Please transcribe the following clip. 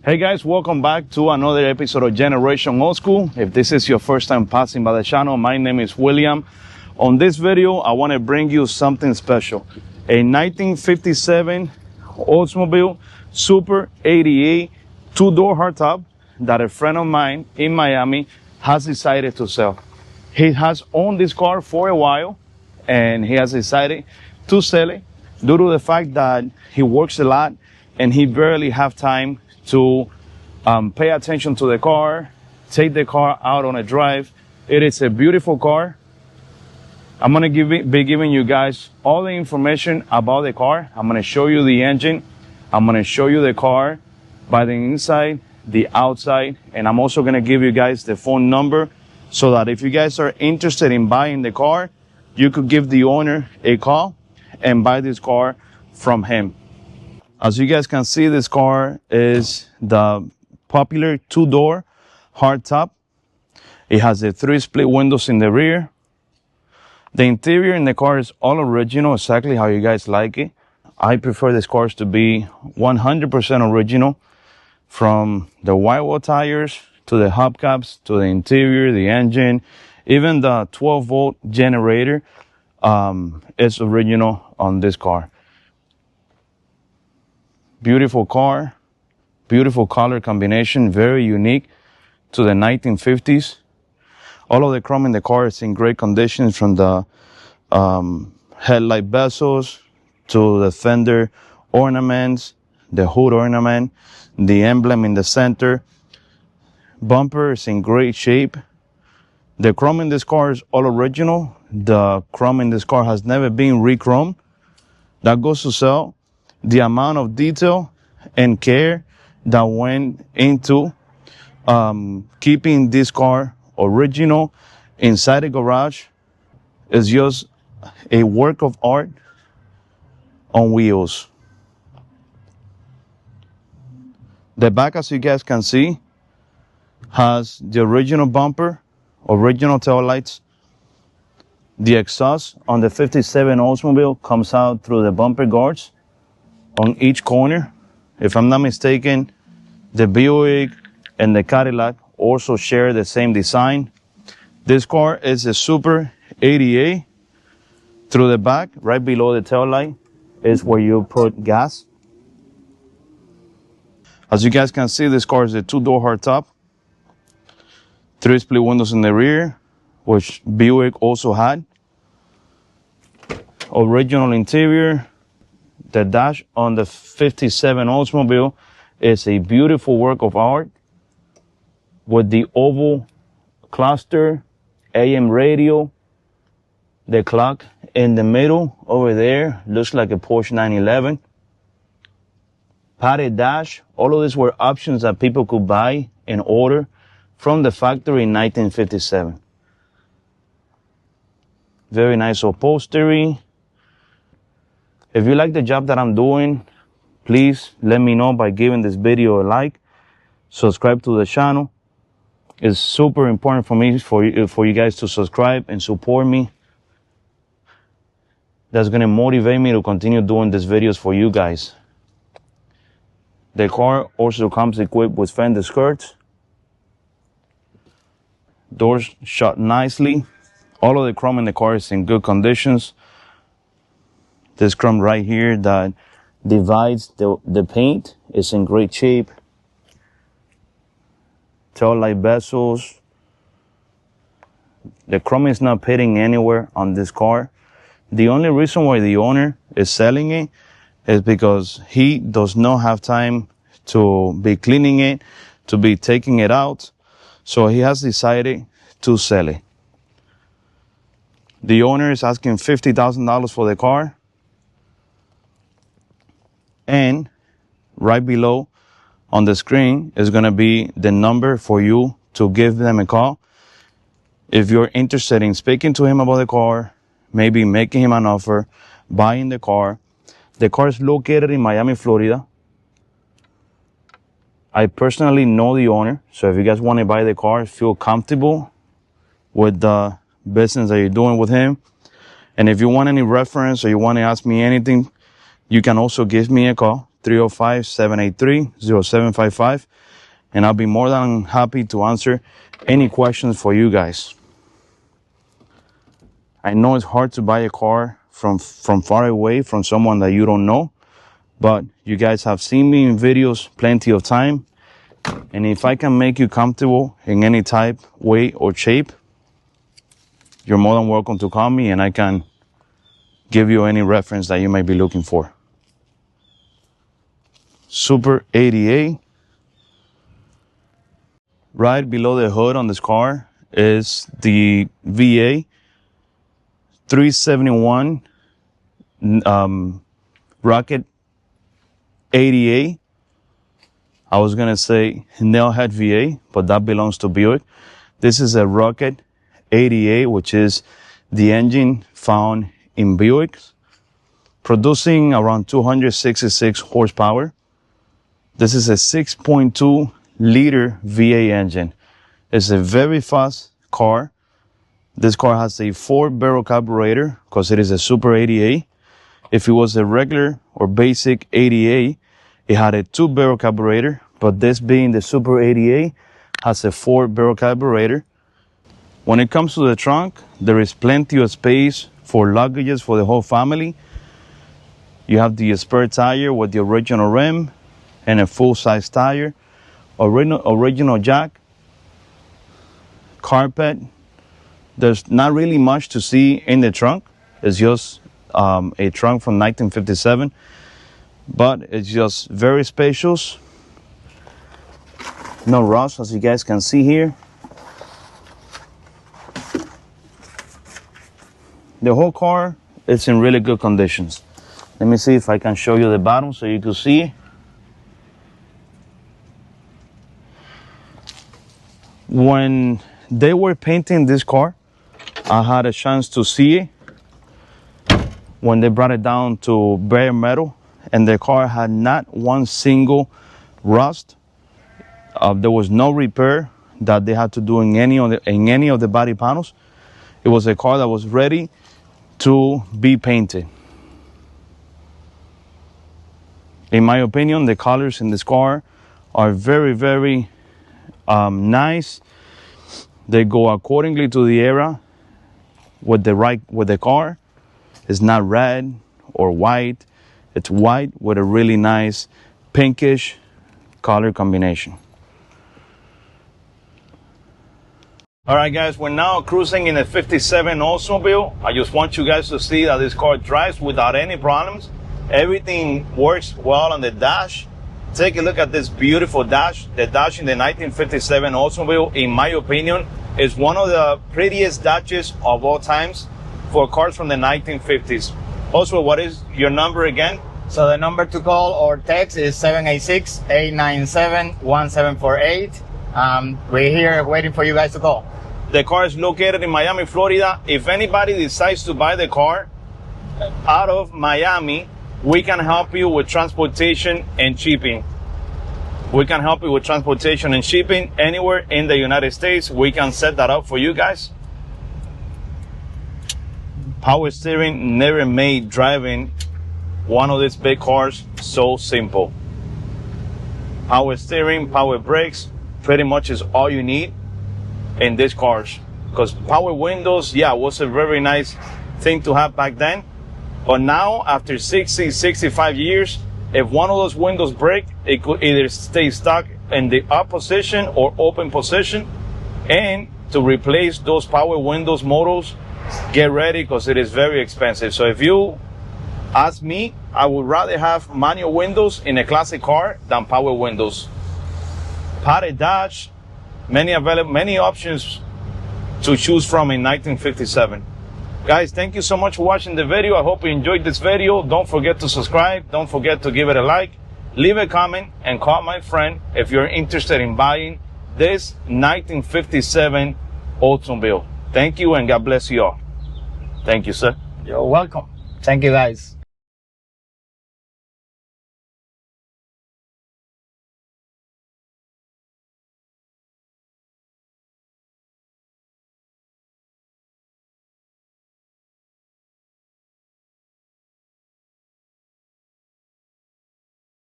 Hey guys, welcome back to another episode of Generation Old School. If this is your first time passing by the channel, my name is William. On this video, I want to bring you something special. A 1957 Oldsmobile Super 88 two-door hardtop that a friend of mine in Miami has decided to sell. He has owned this car for a while and he has decided to sell it due to the fact that he works a lot and he barely have time to pay attention to the car, take the car out on a drive. It is a beautiful car. I'm gonna be giving you guys all the information about the car. I'm gonna show you the engine. I'm gonna show you the car by the inside, the outside, and I'm also gonna give you guys the phone number so that if you guys are interested in buying the car, you could give the owner a call and buy this car from him. As you guys can see, this car is the popular two-door hardtop. It has the 3 split windows in the rear. The interior in the car is all original, exactly how you guys like it. I prefer these cars to be 100% original, from the white wall tires to the hubcaps to the interior, the engine, even the 12-volt generator is original on this car. Beautiful car, beautiful color combination, very unique to the 1950s. All of the chrome in the car is in great condition, from the headlight bezels to the fender ornaments, the hood ornament, the emblem in the center. Bumper is in great shape. The chrome in this car is all original. The chrome in this car has never been re-chromed. That goes to sell the amount of detail and care that went into keeping this car original inside the garage. Is just a work of art on wheels. The back, as you guys can see, has the original bumper, original taillights. The exhaust on the 57 Oldsmobile comes out through the bumper guards on each corner. If I'm not mistaken, the Buick and the Cadillac also share the same design. This car is a Super 88. Through the back, right below the taillight, is where you put gas. As you guys can see, this car is a two-door hardtop. 3 split windows in the rear, which Buick also had. Original interior. The dash on the 57 Oldsmobile is a beautiful work of art with the oval cluster, AM radio. The clock in the middle over there looks like a Porsche 911. Padded dash. All of these were options that people could buy and order from the factory in 1957. Very nice upholstery. If you like the job that I'm doing, please let me know by giving this video a like. Subscribe to the channel. It's super important for me, for you guys to subscribe and support me. That's going to motivate me to continue doing these videos for you guys. The car also comes equipped with fender skirts. Doors shut nicely. All of the chrome in the car is in good conditions. This chrome right here that divides the paint is in great shape. Tail light bezels. The chrome is not pitting anywhere on this car. The only reason why the owner is selling it is because he does not have time to be cleaning it, to be taking it out. So he has decided to sell it. The owner is asking $50,000 for the car. And right below on the screen is going to be the number for you to give them a call. If you're interested in speaking to him about the car, maybe making him an offer, buying the car. The car is located in Miami, Florida. I personally know the owner, so if you guys want to buy the car, feel comfortable with the business that you're doing with him. And if you want any reference or you want to ask me anything, you can also give me a call, 305-783-0755. And I'll be more than happy to answer any questions for you guys. I know it's hard to buy a car from far away from someone that you don't know, but you guys have seen me in videos plenty of time. And if I can make you comfortable in any type, way, or shape, you're more than welcome to call me and I can give you any reference that you might be looking for. Super 88. Right below the hood on this car is the VA 371 Rocket 88. I was going to say Nailhead VA, but that belongs to Buick. This is a Rocket 88, which is the engine found in Buicks, producing around 266 horsepower. This is a 6.2 liter VA engine. It's a very fast car. This car has a 4-barrel carburetor because it is a Super 88. If it was a regular or basic 88, it had a 2-barrel carburetor, but this being the Super 88 has a 4-barrel carburetor. When it comes to the trunk, there is plenty of space for luggages for the whole family. You have the spare tire with the original rim and a full-size tire. Original jack, carpet. There's not really much to see in the trunk. It's just a trunk from 1957, but it's just very spacious. No rust, as you guys can see here. The whole car is in really good conditions. Let me see if I can show you the bottom so you can see. When they were painting this car, I had a chance to see it when they brought it down to bare metal, and the car had not one single rust. There was no repair that they had to do in any of the body panels. It was a car that was ready to be painted. In my opinion, the colors in this car are very, very nice. They go accordingly to the era with the car. It's not red or white. It's white with a really nice pinkish color combination. All right, guys, we're now cruising in a 57 Oldsmobile. I just want you guys to see that this car drives without any problems. Everything works well on the dash. Take a look at this beautiful dash. The dash in the 1957 Oldsmobile, in my opinion, is one of the prettiest dashes of all times for cars from the 1950s. Also, what is your number again? So the number to call or text is 786-897-1748. We're here waiting for you guys to call. The car is located in Miami, Florida. If anybody decides to buy the car out of Miami, we can help you with transportation and shipping. We can help you with transportation and shipping anywhere in the United States. We can set that up for you guys. Power steering never made driving one of these big cars so simple. Power steering, power brakes, pretty much is all you need in these cars. Because power windows, yeah, was a very nice thing to have back then. But now, after 60, 65 years, if one of those windows break, it could either stay stuck in the up position or open position. And to replace those power windows models, get ready because it is very expensive. So if you ask me, I would rather have manual windows in a classic car than power windows. Padded dash, many options to choose from in 1957. Guys, thank you so much for watching the video. I hope you enjoyed this video. Don't forget to subscribe. Don't forget to give it a like. Leave a comment and call my friend if you're interested in buying this 1957 Oldsmobile. Thank you and God bless you all. Thank you, sir. You're welcome. Thank you, guys.